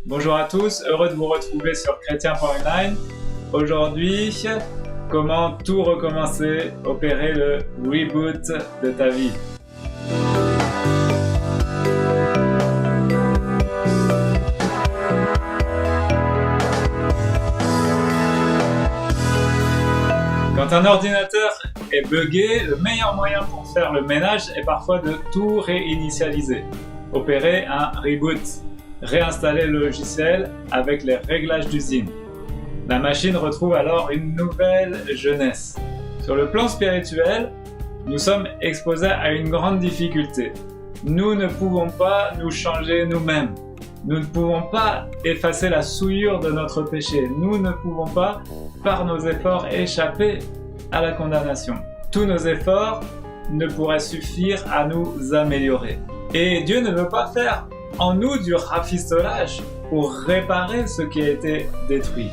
Bonjour à tous, heureux de vous retrouver sur chrétien.online. Aujourd'hui, comment tout recommencer, opérer le reboot de ta vie. Quand un ordinateur est buggé, le meilleur moyen pour faire le ménage est parfois de tout réinitialiser. Opérer un reboot, réinstaller le logiciel avec les réglages d'usine. La machine retrouve alors une nouvelle jeunesse. Sur le plan spirituel, nous sommes exposés à une grande difficulté. Nous ne pouvons pas nous changer nous-mêmes. Nous ne pouvons pas effacer la souillure de notre péché. Nous ne pouvons pas, par nos efforts, échapper à la condamnation. Tous nos efforts ne pourraient suffire à nous améliorer. Et Dieu ne veut pas faire en nous du rafistolage pour réparer ce qui a été détruit.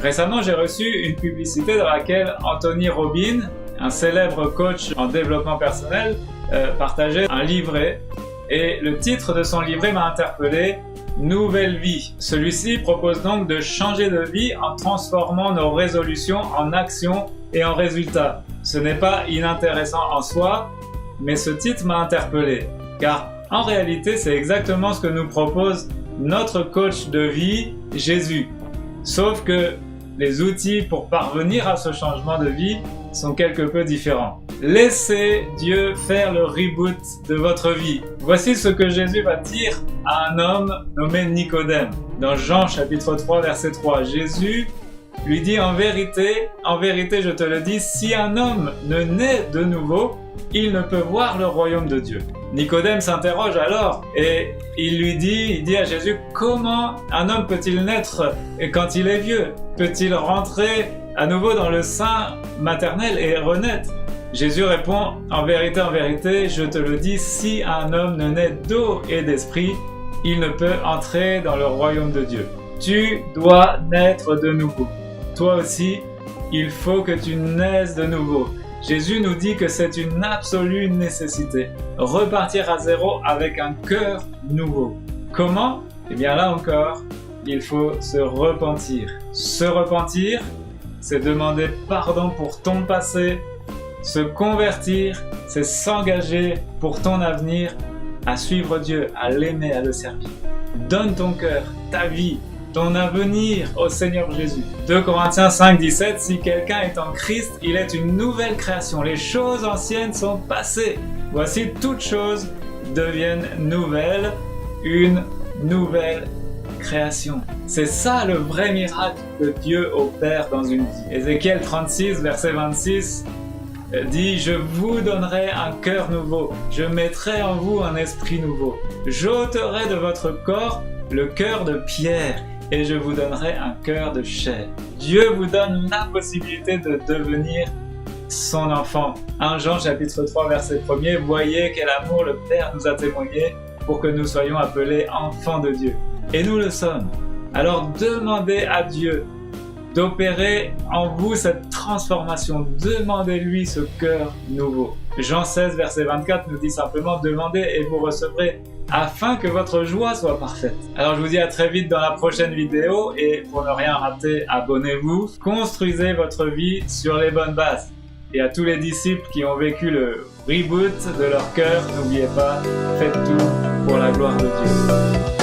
Récemment, j'ai reçu une publicité dans laquelle Anthony Robbins, un célèbre coach en développement personnel, partageait un livret. Et le titre de son livret m'a interpellé, Nouvelle vie. Celui-ci propose donc de changer de vie en transformant nos résolutions en actions et en résultats. Ce n'est pas inintéressant en soi, mais ce titre m'a interpellé. Car en réalité, c'est exactement ce que nous propose notre coach de vie, Jésus. Sauf que les outils pour parvenir à ce changement de vie sont quelque peu différents. Laissez Dieu faire le reboot de votre vie. Voici ce que Jésus va dire à un homme nommé Nicodème. Dans Jean chapitre 3 verset 3, Jésus lui dit en vérité, je te le dis, si un homme ne naît de nouveau, il ne peut voir le royaume de Dieu. Nicodème s'interroge alors et il dit à Jésus, comment un homme peut-il naître quand il est vieux? Peut-il rentrer à nouveau dans le sein maternel et renaître? Jésus répond, en vérité, je te le dis, si un homme ne naît d'eau et d'esprit, il ne peut entrer dans le royaume de Dieu. Tu dois naître de nouveau. Toi aussi, il faut que tu naisses de nouveau. Jésus nous dit que c'est une absolue nécessité. Repartir à zéro avec un cœur nouveau. Comment? Eh bien là encore, il faut se repentir. Se repentir, c'est demander pardon pour ton passé. Se convertir, c'est s'engager pour ton avenir à suivre Dieu, à l'aimer, à le servir. Donne ton cœur, ta vie, ton avenir au Seigneur Jésus. 2 Corinthiens 5, 17, si quelqu'un est en Christ, il est une nouvelle création. Les choses anciennes sont passées. Voici, toutes choses deviennent nouvelles, une nouvelle création. C'est ça le vrai miracle que Dieu opère dans une vie. Ézéchiel 36, verset 26, dit, je vous donnerai un cœur nouveau, je mettrai en vous un esprit nouveau, j'ôterai de votre corps le cœur de pierre et je vous donnerai un cœur de chair. Dieu vous donne la possibilité de devenir son enfant. 1 Jean chapitre 3 verset 1er, voyez quel amour le Père nous a témoigné pour que nous soyons appelés enfants de Dieu. Et nous le sommes. Alors demandez à Dieu d'opérer en vous cette transformation. Demandez-lui ce cœur nouveau. Jean 16, verset 24 nous dit simplement « Demandez et vous recevrez, afin que votre joie soit parfaite. » Alors je vous dis à très vite dans la prochaine vidéo et pour ne rien rater, abonnez-vous. Construisez votre vie sur les bonnes bases. Et à tous les disciples qui ont vécu le reboot de leur cœur, n'oubliez pas, faites tout pour la gloire de Dieu.